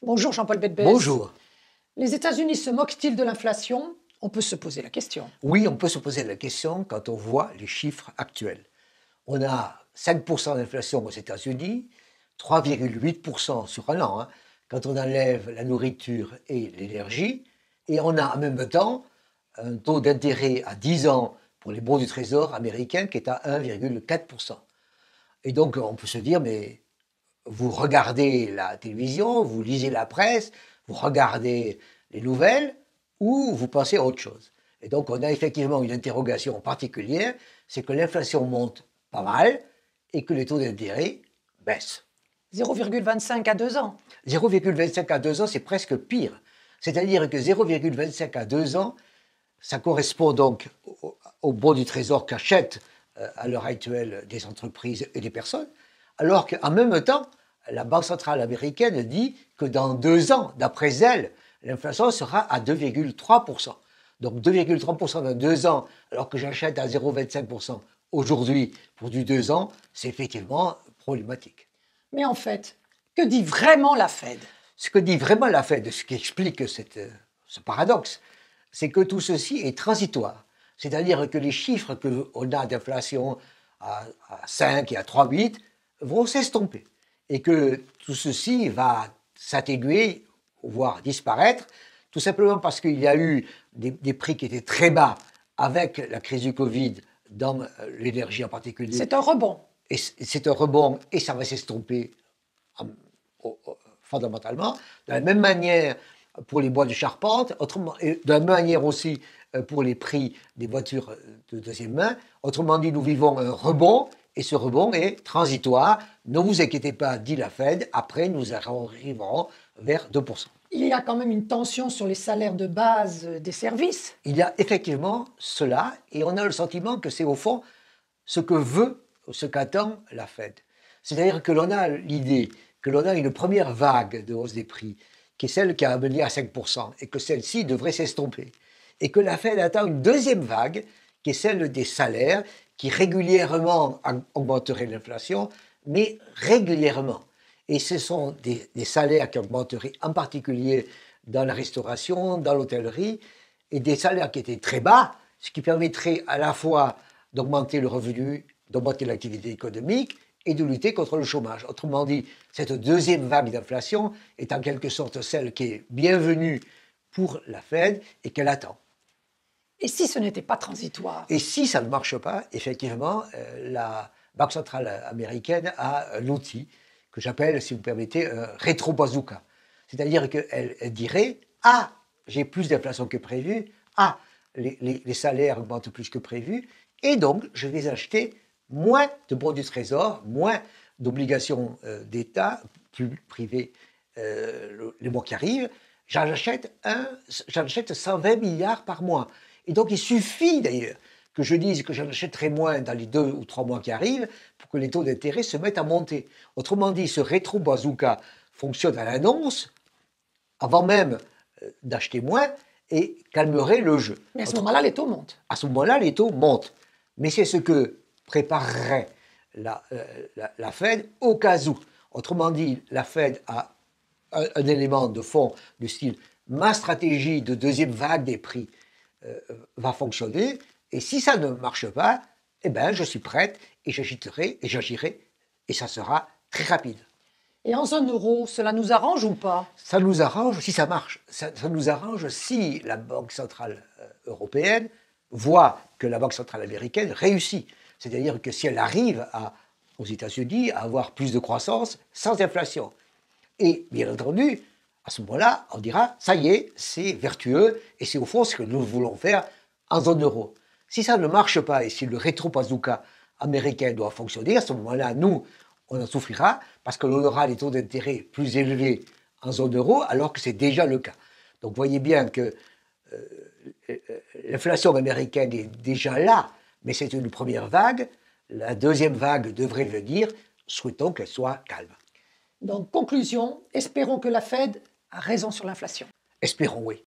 Bonjour Jean-Paul Bedbès. Bonjour. Les États-Unis se moquent-ils de l'inflation? On peut se poser la question. Oui, on peut se poser la question quand on voit les chiffres actuels. On a 5% d'inflation aux États-Unis, 3,8% sur un an, quand on enlève la nourriture et l'énergie, et on a en même temps un taux d'intérêt à 10 ans pour les bons du Trésor américains qui est à 1,4%. Et donc on peut se dire, mais vous regardez la télévision, vous lisez la presse, vous regardez les nouvelles, ou vous pensez à autre chose. Et donc on a effectivement une interrogation particulière, c'est que l'inflation monte pas mal et que les taux d'intérêt baissent. 0,25 à 2 ans. 0,25 à 2 ans, c'est presque pire. C'est-à-dire que 0,25 à 2 ans, ça correspond donc au bon du Trésor qu'achètent à l'heure actuelle des entreprises et des personnes, alors qu'en même temps, la Banque centrale américaine dit que dans 2 ans, d'après elle, l'inflation sera à 2,3%. Donc 2,3% dans 2 ans, alors que j'achète à 0,25% aujourd'hui pour du 2 ans, c'est effectivement problématique. Mais en fait, que dit vraiment la Fed? Ce que dit vraiment la Fed, ce qui explique ce paradoxe, c'est que tout ceci est transitoire. C'est-à-dire que les chiffres qu'on a d'inflation à 5 et à 3,8 vont s'estomper. Et que tout ceci va s'atténuer, voire disparaître, tout simplement parce qu'il y a eu des prix qui étaient très bas avec la crise du Covid dans l'énergie en particulier. C'est un rebond. Et c'est un rebond et ça va s'estomper fondamentalement. De la même manière pour les bois de charpente, et de la même manière aussi pour les prix des voitures de deuxième main. Autrement dit, nous vivons un rebond et ce rebond est transitoire. Ne vous inquiétez pas, dit la Fed, après nous arriverons vers 2%. Il y a quand même une tension sur les salaires de base des services. Il y a effectivement cela et on a le sentiment que c'est au fond ce que veut, ce qu'attend la Fed. C'est-à-dire que l'on a l'idée que l'on a une première vague de hausse des prix, qui est celle qui a amené à 5%, et que celle-ci devrait s'estomper. Et que la Fed attend une deuxième vague, qui est celle des salaires, qui régulièrement augmenterait l'inflation, mais régulièrement. Et ce sont des salaires qui augmenteraient en particulier dans la restauration, dans l'hôtellerie, et des salaires qui étaient très bas, ce qui permettrait à la fois d'augmenter le revenu, d'augmenter l'activité économique et de lutter contre le chômage. Autrement dit, cette deuxième vague d'inflation est en quelque sorte celle qui est bienvenue pour la Fed et qu'elle attend. Et si ce n'était pas transitoire? Et si ça ne marche pas, effectivement, la Banque centrale américaine a un outil que j'appelle, si vous permettez, un rétro-bazooka. C'est-à-dire qu'elle dirait « Ah, j'ai plus d'inflation que prévu. Ah, les salaires augmentent plus que prévu. Et donc, je vais acheter moins de bons du Trésor, moins d'obligations d'État, plus privées les mois qui arrivent. J'en achète 120 milliards par mois. Et donc, il suffit d'ailleurs que je dise que j'en achèterai moins dans les 2 ou 3 mois qui arrivent pour que les taux d'intérêt se mettent à monter. Autrement dit, ce rétro-bazooka fonctionne à l'annonce, avant même d'acheter moins, et calmerait le jeu. Mais à ce moment-là, les taux montent. À ce moment-là, les taux montent. Mais c'est ce que préparerait la Fed au cas où. Autrement dit, la Fed a un élément de fond du style « ma stratégie de deuxième vague des prix va fonctionner, et si ça ne marche pas, eh ben, je suis prête et j'agirai, et ça sera très rapide. » Et en zone euro, cela nous arrange ou pas? Ça nous arrange si ça marche. Ça nous arrange si la Banque centrale européenne voit que la Banque centrale américaine réussit. C'est-à-dire que si elle arrive aux États-Unis à avoir plus de croissance sans inflation. Et bien entendu, à ce moment-là, on dira, ça y est, c'est vertueux, et c'est au fond ce que nous voulons faire en zone euro. Si ça ne marche pas, et si le rétro-bazooka américain doit fonctionner, à ce moment-là, nous, on en souffrira, parce que l'on aura des taux d'intérêt plus élevés en zone euro, alors que c'est déjà le cas. Donc vous voyez bien que l'inflation américaine est déjà là, mais c'est une première vague. La deuxième vague devrait venir, souhaitons qu'elle soit calme. Donc, conclusion, espérons que la Fed a raison sur l'inflation. Espérons, oui.